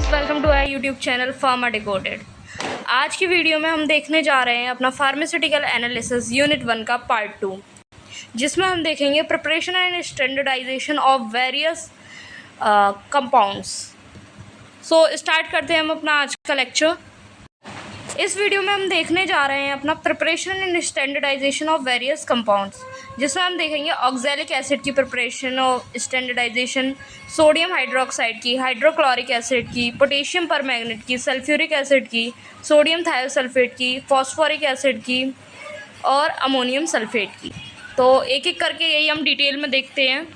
Welcome to our YouTube channel pharma decoded. आज की video में हम देखने जा रहे हैं अपना फार्मास्यूटिकल एनालिसिस यूनिट 1 का पार्ट 2, जिसमें हम देखेंगे preparation and standardisation of various compounds. So start करते हैं हम अपना आज का लेक्चर। इस वीडियो में हम देखने जा रहे हैं अपना preparation and standardisation of various compounds, जिसमें हम देखेंगे ऑक्सैलिक एसिड की प्रिपरेशन और स्टैंडर्डाइजेशन, सोडियम हाइड्रोक्साइड की, हाइड्रोक्लोरिक एसिड की, पोटेशियम परमैंगनेट की, सल्फ्यूरिक एसिड की, सोडियम थायोसल्फेट की, फॉस्फोरिक एसिड की और अमोनियम सल्फेट की। तो एक एक करके यही हम डिटेल में देखते हैं।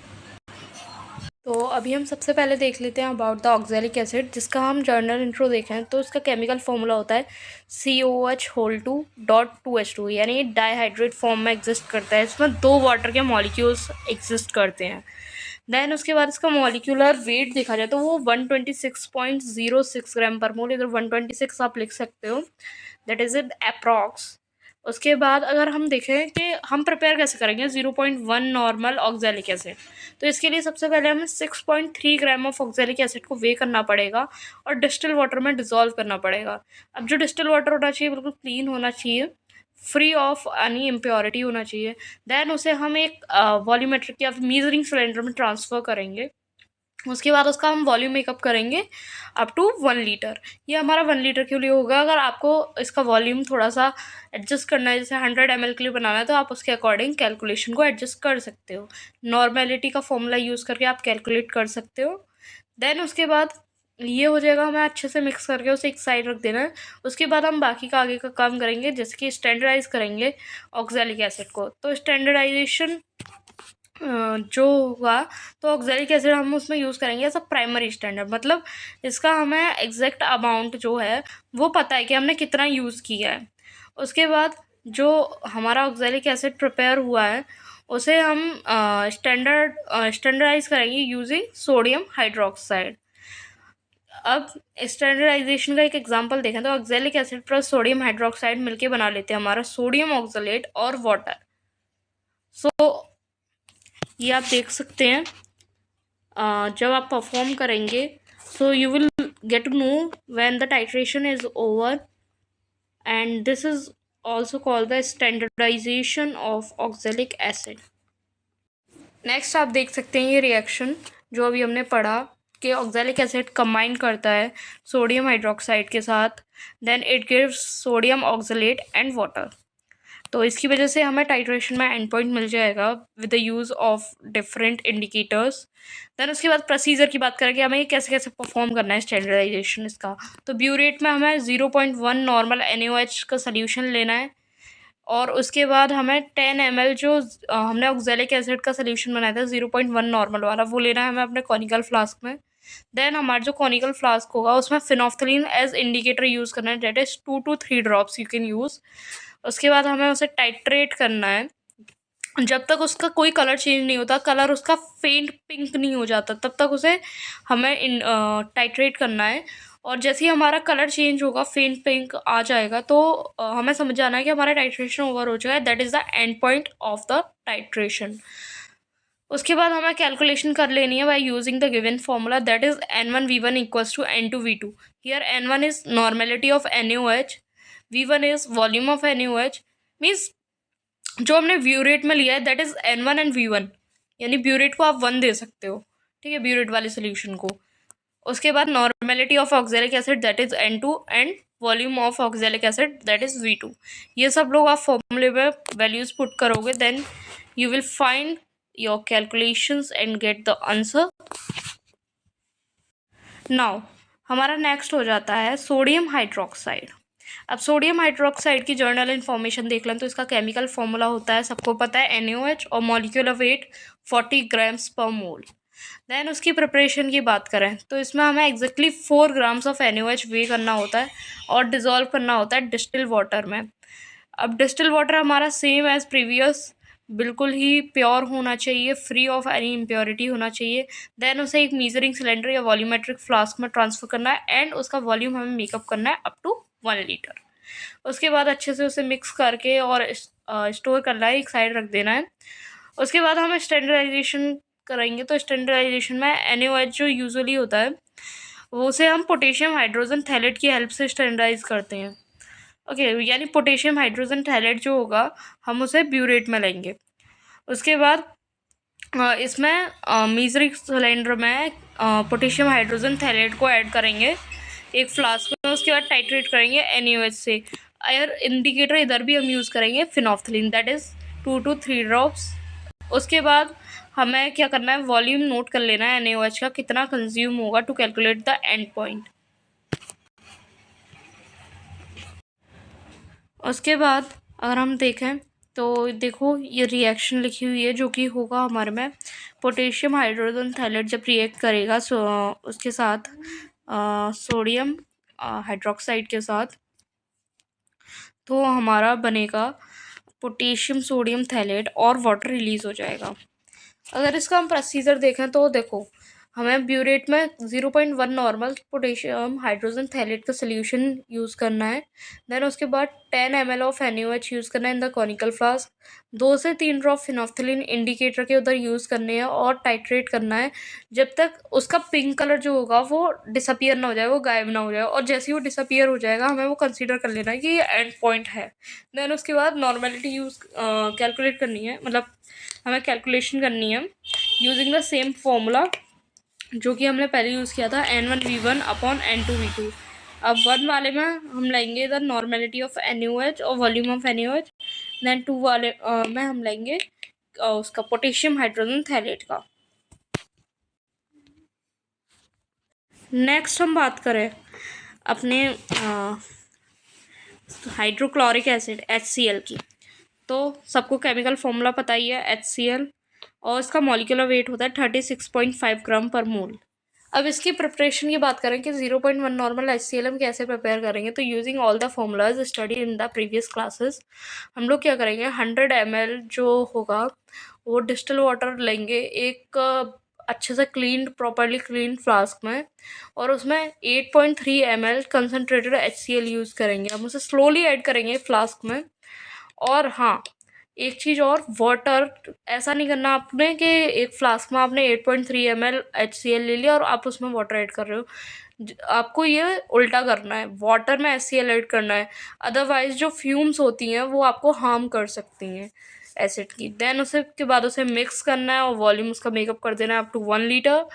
तो अभी हम सबसे पहले देख लेते हैं अबाउट द ऑक्सैलिक एसिड, जिसका हम जर्नल इंट्रो देखें तो इसका केमिकल फॉर्मूला होता है COH2.2H2, यानी डाईहाइड्रेट फॉर्म में एग्जिस्ट करता है। इसमें 2 वाटर के मॉलिक्यूल्स एग्जिस्ट करते हैं। देन उसके बाद इसका मॉलिक्यूलर वेट देखा जाए तो वो 126.06 ग्राम पर मोल, इधर 126 आप लिख सकते हो, दैट इज़ इट अप्रॉक्स। उसके बाद अगर हम देखें कि हम प्रिपेयर कैसे करेंगे 0.1 नॉर्मल ऑक्सैलिक एसिड, तो इसके लिए सबसे पहले हमें 6.3 ग्राम ऑफ ऑक्सैलिक एसिड को वे करना पड़ेगा और डिस्टिल वाटर में डिज़ोल्व करना पड़ेगा। अब जो डिस्टिल वाटर होना चाहिए बिल्कुल क्लीन होना चाहिए, फ्री ऑफ एनी इम्प्योरिटी होना चाहिए। देन उसे हम एक वॉल्यूमेट्रिक या मीजरिंग सिलेंडर में ट्रांसफ़र करेंगे। उसके बाद उसका हम वॉल्यूम मेकअप करेंगे अप टू 1 लीटर। ये हमारा 1 लीटर के लिए होगा। अगर आपको इसका वॉल्यूम थोड़ा सा एडजस्ट करना है, जैसे 100 ml के लिए बनाना है, तो आप उसके अकॉर्डिंग कैलकुलेशन को एडजस्ट कर सकते हो। नॉर्मेलिटी का फॉर्मूला यूज़ करके आप कैलकुलेट कर सकते हो। देन उसके बाद ये हो जाएगा, हमें अच्छे से मिक्स करके उसे एक साइड रख देना है। उसके बाद हम बाकी का आगे का काम करेंगे, जैसे कि स्टैंडर्डाइज करेंगे ऑक्सैलिक एसिड को। तो स्टैंडर्डाइजेशन जो होगा, तो ऑक्सैलिक एसिड हम उसमें यूज़ करेंगे एज अ प्राइमरी स्टैंडर्ड, मतलब इसका हमें एग्जैक्ट अमाउंट जो है वो पता है कि हमने कितना यूज़ किया है। उसके बाद जो हमारा ऑक्सैलिक एसिड प्रिपेयर हुआ है उसे हम स्टैंडर्डाइज करेंगे यूजिंग सोडियम हाइड्रोक्साइड। अब स्टैंडर्डाइजेशन का एक एग्जांपल देखें तो oxalic acid plus sodium hydroxide मिलके बना लेते हैं हमारा सोडियम ऑक्सलेट और वाटर। ये आप देख सकते हैं जब आप परफॉर्म करेंगे, so you will get to know when the titration is over, and this is also called the standardisation of oxalic acid. Next आप देख सकते हैं ये रिएक्शन जो अभी हमने पढ़ा कि ऑक्सैलिक एसिड कंबाइन करता है सोडियम हाइड्रोक्साइड के साथ, then it gives sodium oxalate and water. तो इसकी वजह से हमें टाइट्रेशन में एंड पॉइंट मिल जाएगा with the use of different indicators. Then उसके बाद प्रोसीजर की बात करें कि हमें ये कैसे कैसे परफॉर्म करना है स्टैंडर्डाइजेशन इसका। तो ब्यूरेट में हमें 0.1 नॉर्मल NaOH का सोल्यूशन लेना है, और उसके बाद हमें 10 ml जो हमने ऑक्सैलिक एसिड का सोल्यूशन बनाया था 0.1 नॉर्मल वाला, वो लेना है हमें अपने कॉनिकल फ्लास्क में। देन हमारा जो कॉनिकल फ्लास्क होगा उसमें फिनोफ्थलीन एज इंडिकेटर यूज़ करना है, that is 2 to 3 drops you can use. उसके बाद हमें उसे टाइट्रेट करना है जब तक उसका कोई कलर चेंज नहीं होता, कलर उसका फेंट पिंक नहीं हो जाता, तब तक उसे हमें टाइट्रेट करना है। और जैसे ही हमारा कलर चेंज होगा, फेंट पिंक आ जाएगा, तो हमें समझ जाना है कि हमारा टाइट्रेशन ओवर हो चुका है, that is the end point of the titration. उसके बाद हमें कैलकुलेशन कर लेनी है by using the given formula, that is N1V1 equals to N2V2। Here N1 is normality of NaOH, V1 is volume of NaOH। Means जो हमने burette में लिया है that is N1 and V1, यानी ब्यूरेट को आप 1 दे सकते हो, ठीक है, ब्यूरेट वाले सोल्यूशन को। उसके बाद normality of oxalic acid that is N2 and volume of oxalic acid that is V2। ये सब लोग आप फॉर्मूले में वैल्यूज़ पुट करोगे, then you will find your calculations and get the answer. Now हमारा नेक्स्ट हो जाता है सोडियम हाइड्रोक्साइड। अब सोडियम हाइड्रोक्साइड की जर्नल इन्फॉर्मेशन देख लें तो इसका केमिकल फॉर्मूला होता है, सबको पता है, NaOH, और मॉलिक्यूलर वेट 40 ग्राम्स पर मोल। देन उसकी प्रिपरेशन की बात करें तो इसमें हमें एग्जैक्टली 4 ग्राम्स ऑफ NaOH वे करना होता है और डिज़ोल्व करना होता है डिस्टिल वाटर में। अब डिस्टिल वाटर हमारा सेम एज़ प्रीवियस, बिल्कुल ही प्योर होना चाहिए, फ्री ऑफ एनी इम्प्योरिटी होना चाहिए। देन उसे एक मेजरिंग सिलेंडर या वॉल्यूमेट्रिक फ्लास्क में ट्रांसफ़र करना है, एंड उसका वॉल्यूम हमें मेकअप करना है अप टू 1 लीटर। उसके बाद अच्छे से उसे मिक्स करके और स्टोर करना है, एक साइड रख देना है। उसके बाद हम स्टैंडर्डाइजेशन करेंगे, तो स्टैंडर्डाइजेशन में NaOH जो यूजुअली होता है वो उसे हम पोटेशियम हाइड्रोजन थैलेट की हेल्प से स्टैंडर्डाइज करते हैं। ओके, यानी पोटेशियम हाइड्रोजन थैलेट जो होगा हम उसे ब्यूरेट में लेंगे। उसके बाद इसमें मीजरिक सिलेंडर में पोटेशियम हाइड्रोजन थैलेट को ऐड करेंगे एक फ्लास्क में। उसके बाद टाइट्रेट करेंगे NaOH से। एयर इंडिकेटर इधर भी हम यूज़ करेंगे phenolphthalein, that is 2 to 3 drops. उसके बाद हमें क्या करना है, वॉल्यूम नोट कर लेना है NaOH का कितना कंज्यूम होगा to calculate the end point. उसके बाद अगर हम देखें तो देखो ये रिएक्शन लिखी हुई है जो कि होगा हमारे में पोटेशियम हाइड्रोजन थैलेट जब रिएक्ट करेगा उसके साथ सोडियम हाइड्रोक्साइड के साथ, तो हमारा बनेगा पोटेशियम सोडियम थैलेट और वाटर रिलीज़ हो जाएगा। अगर इसका हम प्रोसीजर देखें तो देखो हमें ब्यूरेट में 0.1 नॉर्मल पोटेशियम हाइड्रोजन थैलेट का सोल्यूशन यूज़ करना है। देन उसके बाद 10 ml ऑफ NaOH यूज़ करना है इन द कॉनिकल फ्लास्क। 2 से 3 ड्रॉप फिनोफ्थलीन इंडिकेटर के उधर यूज़ करने हैं और टाइट्रेट करना है जब तक उसका पिंक कलर जो होगा वो डिसअपियर ना हो जाए, वो गायब ना हो जाए। और जैसे ही वो डिसअपियर हो जाएगा हमें वो कंसीडर कर लेना है कि ये एंड पॉइंट है। देन उसके बाद नॉर्मेलिटी यूज़ कैलकुलेट करनी है, मतलब हमें कैलकुलेशन करनी है यूजिंग द सेम फॉर्मूला जो कि हमने पहले यूज़ किया था N1V1 अपॉन N2V2। अब 1 वाले में हम लेंगे द नॉर्मेलिटी ऑफ NaOH और वॉल्यूम ऑफ NaOH। देन 2 वाले में हम लेंगे उसका पोटेशियम हाइड्रोजन थैलेट का। नेक्स्ट हम बात करें अपने हाइड्रोक्लोरिक एसिड HCl की, तो सबको केमिकल फॉर्मूला पता ही है HCl, और इसका मॉलिक्यूलर वेट होता है 36.5 ग्राम पर मोल। अब इसकी प्रिपरेशन की बात करें कि 0.1 नॉर्मल HCl हम कैसे प्रिपेयर करेंगे, तो using all the formulas study in the previous classes हम लोग क्या करेंगे, 100 ml जो होगा वो डिस्टिल वाटर लेंगे एक अच्छे से क्लीन प्रॉपरली क्लीन फ्लास्क में, और उसमें 8.3 ml कंसनट्रेटेड HCl यूज़ करेंगे। हम उसे स्लोली ऐड करेंगे फ्लास्क में। और हाँ, एक चीज़ और, वाटर ऐसा नहीं करना आपने कि एक फ्लास्क में आपने 8.3 ml HCl ले लिया और आप उसमें वाटर ऐड कर रहे हो। आपको ये उल्टा करना है, वाटर में HCl ऐड करना है, अदरवाइज जो फ्यूम्स होती हैं वो आपको हार्म कर सकती हैं एसिड की। देन उसे के बाद उसे मिक्स करना है और वॉल्यूम उसका मेकअप कर देना है अप टू 1 लीटर,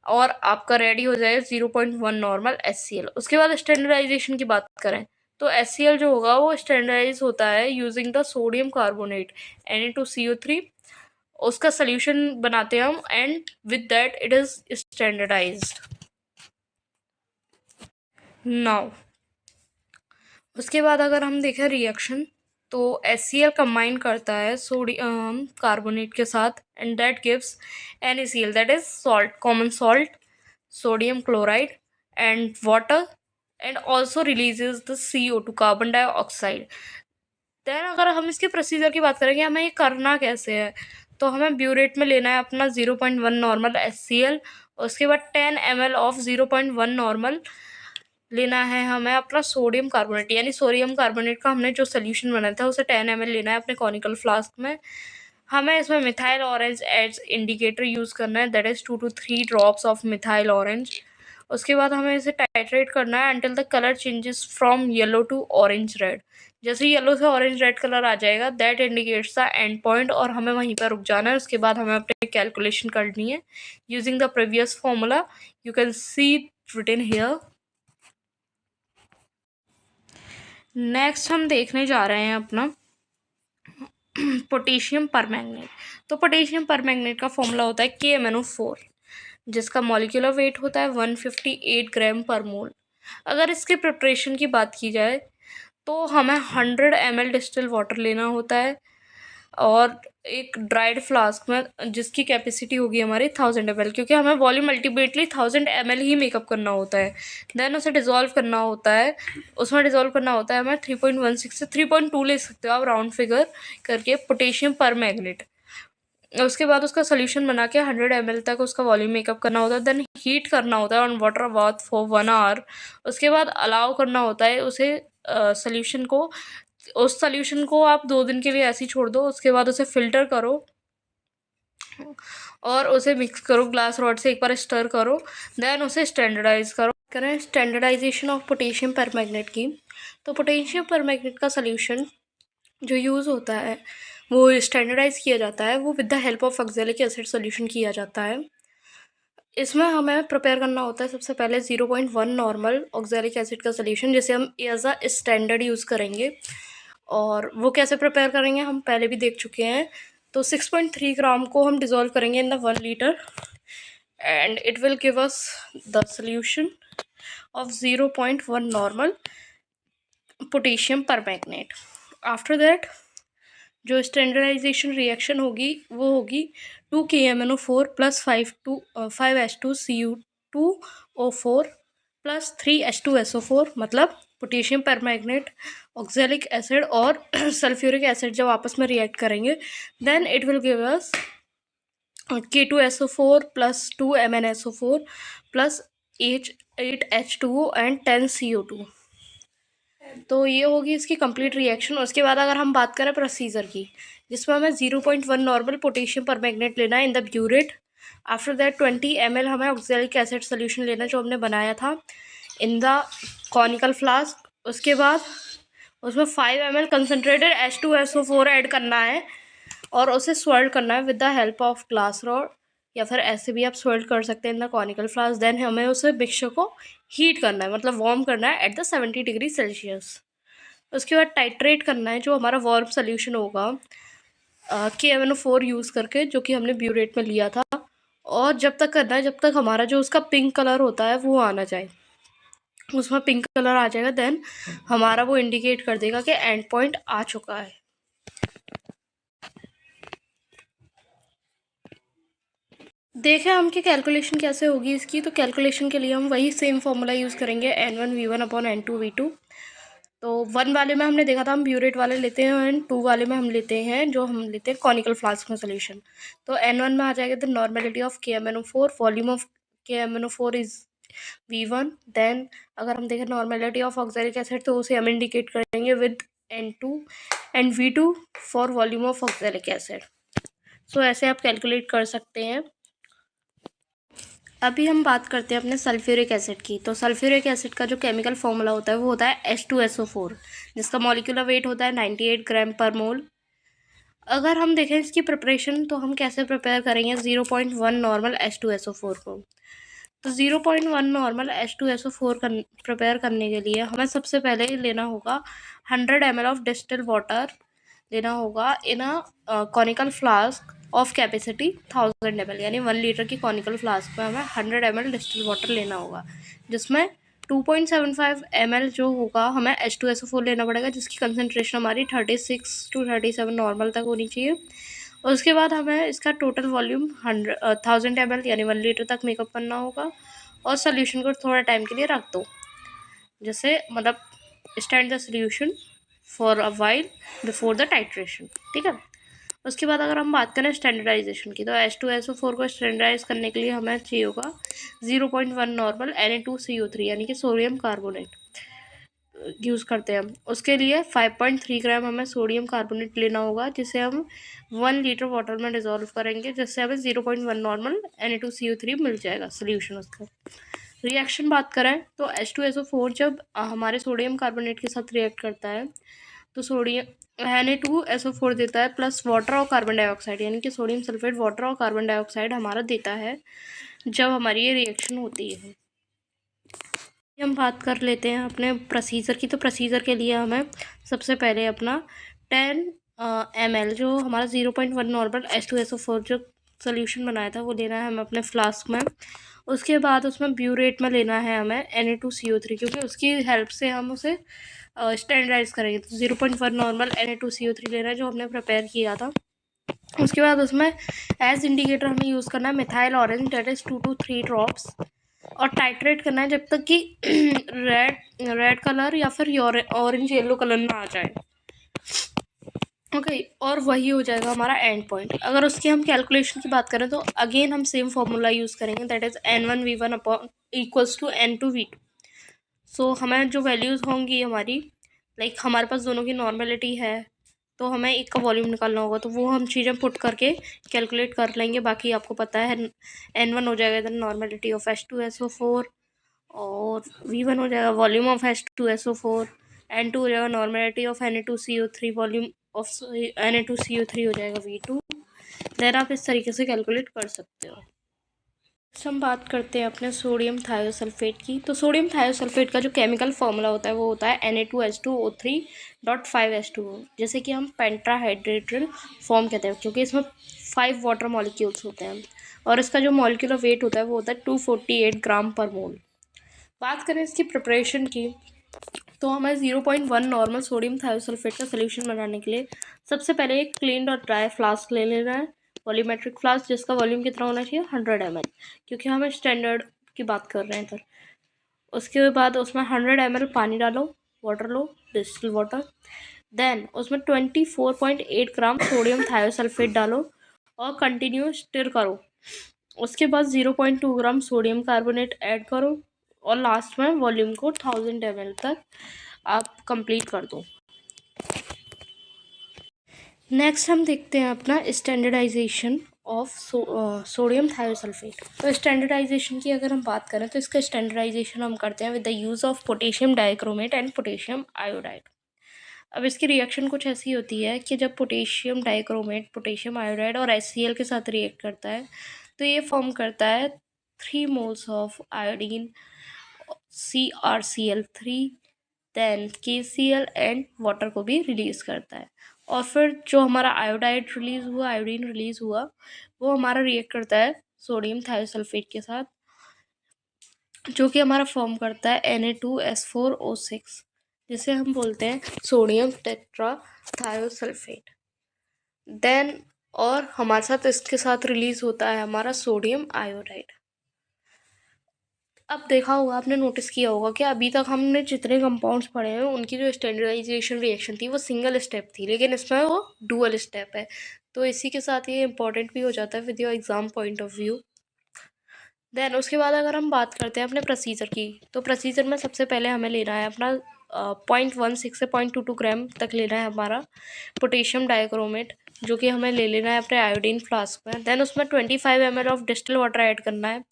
और आपका रेडी हो जाए 0.1 नॉर्मल HCl। उसके बाद स्टैंडर्डाइजेशन की बात करें तो HCl जो होगा वो स्टैंडर्डाइज होता है using the sodium carbonate Na2CO3। उसका सोल्यूशन बनाते हैं हम and with that it is standardised. Now उसके बाद अगर हम देखें रिएक्शन, तो HCl कंबाइन करता है सोडियम कार्बोनेट के साथ and that gives NaCl, that is salt, common salt, sodium chloride and water, and also releases the CO2 carbon dioxide. Then अगर हम इसके प्रोसीजर की बात करेंगे हमें ये करना कैसे है, तो हमें ब्यूरेट में लेना है अपना 0.1 नॉर्मल HCl। उसके बाद 10 ml ऑफ 0.1 नॉर्मल लेना है हमें अपना सोडियम कार्बोनेट, यानी सोडियम कार्बोनेट का हमने जो सोल्यूशन बनाया था उसे 10 ml लेना है अपने कॉनिकल फ्लास्क में। हमें इसमें methyl orange as indicator use करना है, that is 2 to 3 drops of methyl orange. उसके बाद हमें इसे टाइट्रेट करना है until the colour changes from yellow to orange red. जैसे येलो से ऑरेंज रेड कलर आ जाएगा that indicates the end point, और हमें वहीं पर रुक जाना है। उसके बाद हमें अपनी कैलकुलेशन करनी है using the previous formula, you can see written here. Next हम देखने जा रहे हैं अपना पोटेशियम परमैंगनेट। तो पोटेशियम परमैंगनेट का फॉर्मूला होता है KMnO4, जिसका मॉलिक्यूलर वेट होता है 158 ग्राम पर मोल। अगर इसके प्रिपरेशन की बात की जाए तो हमें 100 ml डिस्टिल वाटर लेना होता है और एक ड्राइड फ्लास्क में जिसकी कैपेसिटी होगी हमारी 1000 ml, क्योंकि हमें वॉल्यूम अल्टीमेटली 1000 ml ही मेकअप करना होता है। देन उसे डिज़ोल्व करना होता है, उसमें डिज़ोल्व करना होता है हमें 3.16 से 3.2 ले सकते हो आप राउंड फिगर करके पोटेशियम परमैंगनेट। उसके बाद उसका सोल्यूशन बना के 100 ml तक उसका वॉल्यूम मेकअप करना होता है। देन हीट करना होता है on water bath for 1 hour. उसके बाद अलाउ करना होता है उसे सोल्यूशन को, उस सोल्यूशन को आप 2 दिन के लिए ऐसे ही छोड़ दो। उसके बाद उसे फ़िल्टर करो और उसे मिक्स करो ग्लास रॉड से, एक बार स्टर करो, देन उसे स्टैंडर्डाइज करो। करें स्टैंडर्डाइजेशन ऑफ पोटेशियम परमैंगनेट की, तो पोटेशियम परमैंगनेट का सोल्यूशन जो यूज़ होता है वो स्टैंडर्डाइज किया जाता है, वो with the help of oxalic acid solution किया जाता है। इसमें हमें प्रिपेयर करना होता है सबसे पहले 0.1 नॉर्मल ऑक्सैलिक एसिड का सोल्यूशन, जिसे हम एज अ स्टैंडर्ड यूज़ करेंगे। और वो कैसे प्रिपेयर करेंगे हम पहले भी देख चुके हैं। तो 6.3 ग्राम को हम डिज़ोल्व करेंगे in the 1 litre and it will give us the solution of 0.1 normal potassium permanganate. After that जो स्टैंडर्डाइजेशन रिएक्शन होगी वो होगी 2KMnO4 plus 5H2Cu2O4 plus 3H2SO4, मतलब पोटेशियम परमैंगनेट, ऑक्सैलिक एसिड और सल्फ्यूरिक एसिड जब आपस में रिएक्ट करेंगे then it will give us K2SO4 plus 2MnSO4 plus 8H2O and 10CO2। तो ये होगी इसकी कंप्लीट रिएक्शन। उसके बाद अगर हम बात करें प्रोसीजर की, जिसमें हमें 0.1 नॉर्मल पोटेशियम परमैंगनेट लेना है in the burette. After that 20 ml हमें ऑक्सैलिक एसिड सोल्यूशन लेना जो हमने बनाया था इन द कॉनिकल फ्लास्क। उसके बाद उसमें 5 ml कंसनट्रेटेड H2SO4 ऐड करना है और उसे स्वर्ल करना है with the help of glass rod, या फिर ऐसे भी आप स्वर्ल कर सकते हैं in the conical flask. Then हमें उसे मिक्सचर को हीट करना है, मतलब वार्म करना है एट द 70 डिग्री सेल्सियस। उसके बाद टाइट्रेट करना है जो हमारा वार्म सोल्यूशन होगा KMnO4 यूज़ करके, जो कि हमने ब्यूरेट में लिया था। और जब तक करना है जब तक हमारा जो उसका पिंक कलर होता है वो आना जाए। उसमें पिंक कलर आ जाएगा देन हमारा वो इंडिकेट कर देगा कि एंड पॉइंट आ चुका है। देखें हम कि कैलकुलेशन कैसे होगी इसकी। तो कैलकुलेशन के लिए हम वही सेम फॉर्मूला यूज़ करेंगे N1V1/N2V2। तो 1 वाले में हमने देखा था हम ब्यूरेट वाले लेते हैं एंड 2 वाले में हम लेते हैं कॉनिकल फ्लास्क में सोल्यूशन। तो N1 में आ जाएगा the normality of KMnO4, volume of KMnO4 is V1। Then अगर हम देखें नॉर्मेलिटी ऑफ ऑक्सैलिक एसिड तो उसे हम इंडिकेट करेंगे with N2 and V2 for volume of oxalic acid. So ऐसे आप कैलकुलेट कर सकते हैं। अभी हम बात करते हैं अपने सल्फ्यूरिक एसिड की। तो सल्फ्यूरिक एसिड का जो केमिकल फॉर्मूला होता है वो होता है H2SO4, जिसका मॉलिक्यूलर वेट होता है 98 ग्राम पर मोल। अगर हम देखें इसकी प्रिपरेशन तो हम कैसे प्रिपेयर करेंगे 0.1 नॉर्मल H2SO4 को। तो 0.1 नॉर्मल H2SO4 प्रिपेयर करने के लिए हमें सबसे पहले लेना होगा 100 ml ऑफ डिस्टिल वाटर लेना होगा in a conical flask of capacity 1000 ml, यानी 1 लीटर की कॉनिकल फ्लास्क में हमें 100 ml डिस्टिल वाटर लेना होगा, जिसमें 2.75 ml जो होगा हमें H2SO4 लेना पड़ेगा, जिसकी कंसनट्रेशन हमारी 36 to 37 नॉर्मल तक होनी चाहिए। उसके बाद हमें इसका टोटल वॉल्यूम 1000 ml यानी 1 लीटर तक मेकअप करना होगा और सोल्यूशन को थोड़ा टाइम के लिए रख दो, जैसे मतलब stand the solution for a while before the titration. ठीक है। उसके बाद अगर हम बात करें स्टैंडर्डाइजेशन की, तो H2SO4 को स्टैंडर्डाइज करने के लिए हमें चाहिए होगा 0.1 नॉर्मल Na2CO3 यानी कि सोडियम कार्बोनेट यूज़ करते हैं हम। उसके लिए 5.3 ग्राम हमें सोडियम कार्बोनेट लेना होगा, जिसे हम 1 लीटर वाटर में डिज़ोल्व करेंगे, जिससे हमें 0.1 नॉर्मल Na2CO3 मिल जाएगा सोल्यूशन उसका। रिएक्शन बात करें तो H2SO4 जब हमारे सोडियम कार्बोनेट के साथ रिएक्ट करता है तो सोडियम Na2SO4 देता है प्लस वाटर और कार्बन डाइऑक्साइड, यानी कि सोडियम सल्फेट वाटर और कार्बन डाइऑक्साइड हमारा देता है जब हमारी ये रिएक्शन होती है। हम बात कर लेते हैं अपने प्रोसीजर की। तो प्रोसीजर के लिए हमें सबसे पहले अपना 10 ml जो हमारा 0.1 नॉर्मल H2SO4 जो सोल्यूशन बनाया था वो लेना है हमें अपने फ्लास्क में। उसके बाद उसमें ब्यूरेट में लेना है हमें Na2CO3, क्योंकि उसकी हेल्प से हम उसे स्टैंडर्डाइज करेंगे। तो 0.1 नॉर्मल Na2CO3 लेना है जो हमने प्रिपेयर किया था। उसके बाद उसमें एज इंडिकेटर हमें यूज़ करना है methyl orange, that is 2 to 3 drops, और टाइट्रेट करना है जब तक कि रेड कलर या फिर ऑरेंज येलो कलर ना आ जाए। ओके, और वही हो जाएगा हमारा एंड पॉइंट। अगर उसकी हम कैलकुलेशन की बात करें तो अगेन हम सेम फॉर्मूला यूज़ करेंगे, that is N1V1 equals to N2V2। So हमें जो वैल्यूज़ होंगी हमारी, लाइक हमारे पास दोनों की नॉर्मेलिटी है तो हमें एक का वॉल्यूम निकालना होगा, तो वो हम चीज़ें पुट करके कैलकुलेट कर लेंगे। बाकी आपको पता है N1 हो जाएगा इधर नॉर्मेलिटी ऑफ H2SO4, और V1 हो जाएगा वॉल्यूम ऑफ H2SO4, N2 हो जाएगा normality of Na2CO3, volume of Na2CO3 हो जाएगा V2। देन आप इस तरीके से कैलकुलेट कर सकते हो। हम बात करते हैं अपने सोडियम थायोसल्फेट की। तो सोडियम थायोसल्फेट का जो केमिकल फॉर्मूला होता है वो होता है Na2H2O3.5H2O। जैसे कि हम पेंट्राहाइड्रेटेड फॉर्म कहते हैं, क्योंकि इसमें 5 वाटर मॉलिक्यूल्स होते हैं, और इसका जो मॉलिक्यूलर वेट होता है वो होता है 248 ग्राम पर मोल। बात करें इसकी प्रिपरेशन की, तो हमें 0.1 नॉर्मल सोडियम थायोसल्फेट का सोल्यूशन बनाने के लिए सबसे पहले एक क्लीन और ड्राई फ्लास्क ले लेना है, वॉल्यूमेट्रिक फ्लास्क, जिसका वॉल्यूम कितना होना चाहिए 100 ml, क्योंकि हम स्टैंडर्ड की बात कर रहे हैं इधर। उसके बाद उसमें 100 ml पानी डालो, वाटर लो, डिस्टिल वाटर। देन उसमें 24.8 ग्राम सोडियम थायोसल्फेट डालो और कंटिन्यू स्टिर करो। उसके बाद 0.2 ग्राम सोडियम कार्बोनेट ऐड करो, और लास्ट में वॉल्यूम को 1000 ml तक आप कंप्लीट कर दो। नेक्स्ट हम देखते हैं अपना स्टैंडर्डाइजेशन ऑफ सोडियम थायोसल्फेट। तो स्टैंडर्डाइजेशन की अगर हम बात करें तो इसका स्टैंडर्डाइजेशन हम करते हैं with the use of potassium dichromate and potassium iodide. अब इसकी रिएक्शन कुछ ऐसी होती है कि जब पोटेशियम डाइक्रोमेट पोटेशियम आयोडाइड और HCl के साथ रिएक्ट करता है तो ये फॉर्म करता है 3 moles of iodine CrCl3, then KCl and water को भी रिलीज करता है। और फिर जो हमारा आयोडाइड रिलीज हुआ, आयोडीन रिलीज हुआ, वो हमारा रिएक्ट करता है सोडियम थायोसल्फेट के साथ, जो कि हमारा फॉर्म करता है Na2S4O6, जिसे हम बोलते हैं सोडियम टेट्रा थायोसल्फेट। देन और हमारे साथ इसके साथ रिलीज होता है हमारा सोडियम आयोडाइड। अब देखा होगा, आपने नोटिस किया होगा कि अभी तक हमने जितने कंपाउंड्स पढ़े हैं उनकी जो स्टैंडर्डाइजेशन रिएक्शन थी वो सिंगल स्टेप थी, लेकिन इसमें वो डुअल स्टेप है। तो इसी के साथ ये इंपॉर्टेंट भी हो जाता है with your exam point of view. Then उसके बाद अगर हम बात करते हैं अपने प्रोसीजर की, तो प्रोसीजर में सबसे पहले हमें लेना है अपना 0.16 से 0.22 ग्राम तक लेना है हमारा पोटेशियम डाइक्रोमेट, जो कि हमें ले लेना है अपने आयोडीन फ्लास्क में। देन उसमें 25 ml of distil water add करना है,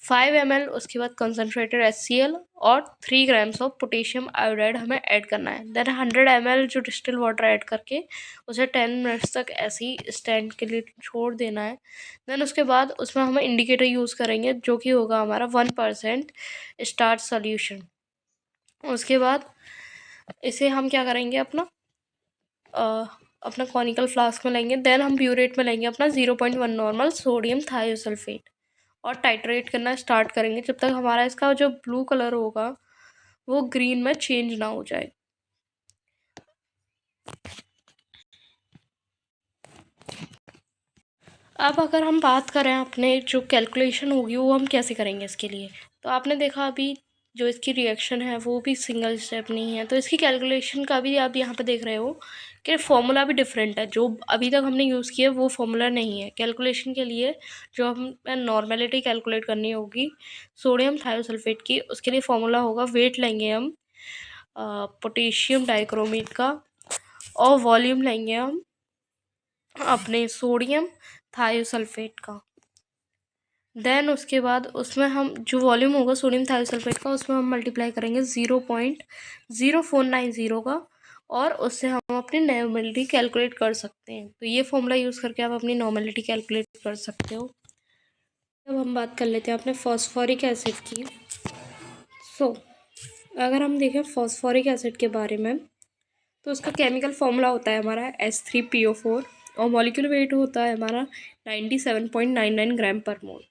5 ml उसके बाद कंसनट्रेटेड HCl, और 3 ग्राम्स ऑफ पोटेशियम आयोडाइड हमें ऐड करना है। देन 100 ml जो डिस्टिल वाटर ऐड करके उसे 10 मिनट्स तक ऐसे ही स्टैंड के लिए छोड़ देना है। देन उसके बाद उसमें हम इंडिकेटर यूज़ करेंगे, जो कि होगा हमारा 1% स्टार्च सोल्यूशन। उसके बाद इसे हम क्या करेंगे, अपना कॉनिकल फ्लास्क में लेंगे। देन हम ब्यूरेट में लेंगे अपना 0.1 नॉर्मल सोडियम थायोसल्फेट, और टाइट्रेट करना स्टार्ट करेंगे जब तक हमारा इसका जो ब्लू कलर होगा वो ग्रीन में चेंज ना हो जाए। अब अगर हम बात करें अपने जो कैलकुलेशन होगी वो हम कैसे करेंगे इसके लिए, तो आपने देखा अभी जो इसकी रिएक्शन है वो भी सिंगल स्टेप नहीं है, तो इसकी कैलकुलेशन का भी आप यहाँ पे देख रहे हो कि फॉर्मूला भी डिफरेंट है। जो अभी तक हमने यूज़ किया वो फॉर्मूला नहीं है कैलकुलेशन के लिए। जो हमें नॉर्मेलिटी कैलकुलेट करनी होगी सोडियम थायोसल्फेट की, उसके लिए फॉर्मूला होगा, वेट लेंगे हम पोटेशियम डाइक्रोमेट का, और वॉल्यूम लेंगे हम अपने सोडियम थायोसल्फेट का। देन उसके बाद उसमें हम जो वॉल्यूम होगा सोडियम थायोसल्फेट का उसमें हम मल्टीप्लाई करेंगे 0.0490 का, और उससे हम अपनी नॉर्मेलिटी कैलकुलेट कर सकते हैं। तो ये फॉर्मूला यूज़ करके आप अपनी नॉर्मेलिटी कैलकुलेट कर सकते हो। अब हम बात कर लेते हैं अपने फॉस्फोरिक एसिड की। अगर हम देखें फॉस्फोरिक एसिड के बारे में, तो उसका केमिकल फॉर्मूला होता है हमारा H3PO4, और मॉलिक्यूलर वेट होता है हमारा 97.99 ग्राम पर मोल।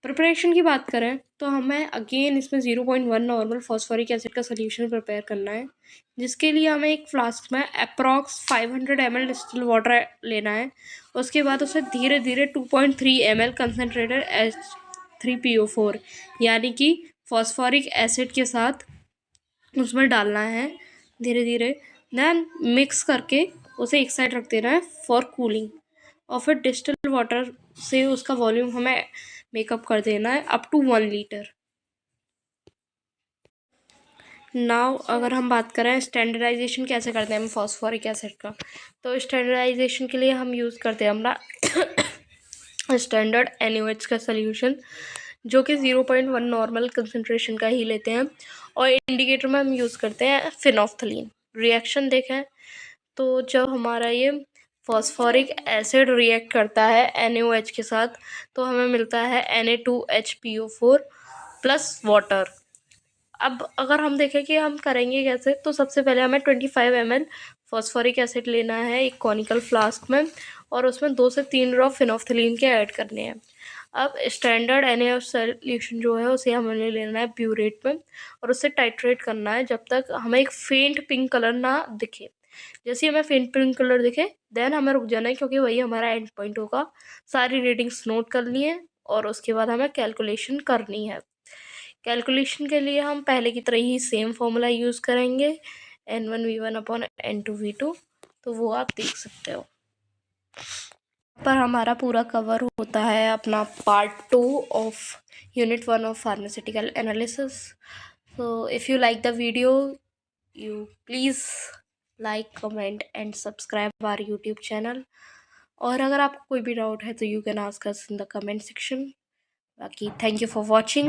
प्रिपरेशन की बात करें तो हमें अगेन इसमें 0.1 नॉर्मल फॉस्फोरिक एसिड का सोल्यूशन प्रिपेयर करना है, जिसके लिए हमें एक फ्लास्क में अप्रॉक्स 500 ml डिस्टिल वाटर लेना है। उसके बाद उसे धीरे धीरे 2.3 ml कंसनट्रेटेड H3PO4 यानी कि फॉस्फोरिक एसिड के साथ उसमें डालना है धीरे धीरे। देन मिक्स करके उसे एक साइड रख देना है फॉर कूलिंग, और फिर डिस्टिल वाटर से उसका वॉल्यूम हमें मेकअप कर देना है अप टू 1 लीटर। नाउ अगर हम बात करें स्टैंडर्डाइजेशन कैसे करते हैं हम फॉस्फोरिक एसिड का, तो स्टैंडर्डाइजेशन के लिए हम यूज़ करते हैं हमारा स्टैंडर्ड NaOH का सोल्यूशन, जो कि 0.1 नॉर्मल कंसनट्रेशन का ही लेते हैं। और इंडिकेटर में हम यूज़ करते हैं फिनोफ्थलीन। रिएक्शन देखें तो जब हमारा ये फॉस्फोरिक एसिड रिएक्ट करता है NaOH के साथ, तो हमें मिलता है Na2HPO4 प्लस वाटर। अब अगर हम देखें कि हम करेंगे कैसे, तो सबसे पहले हमें 25 ml फॉस्फोरिक एसिड लेना है एक कॉनिकल फ्लास्क में, और उसमें 2 से 3 ड्रॉप फिनोफ्थलीन के ऐड करने हैं। अब स्टैंडर्ड NaOH सोल्यूशन जो है उसे हमें लेना है प्यूरेट में, और उससे टाइट्रेट करना है जब तक हमें एक फेंट पिंक कलर ना दिखे। जैसे हमें फेंट पिंक कलर दिखे देन हमें रुक जाना है, क्योंकि वही हमारा एंड पॉइंट होगा। सारी रीडिंग्स नोट करनी है और उसके बाद हमें कैलकुलेशन करनी है। कैलकुलेशन के लिए हम पहले की तरह ही सेम फॉर्मूला यूज़ करेंगे, N1V1/N2V2, तो वो आप देख सकते हो। पर हमारा पूरा कवर होता है अपना part 2 of unit 1 of pharmaceutical analysis. So if you like the video, you please like, comment and subscribe our YouTube channel. और अगर आपको कोई भी डाउट है तो you can ask us in the comment section. बाकी thank you for watching.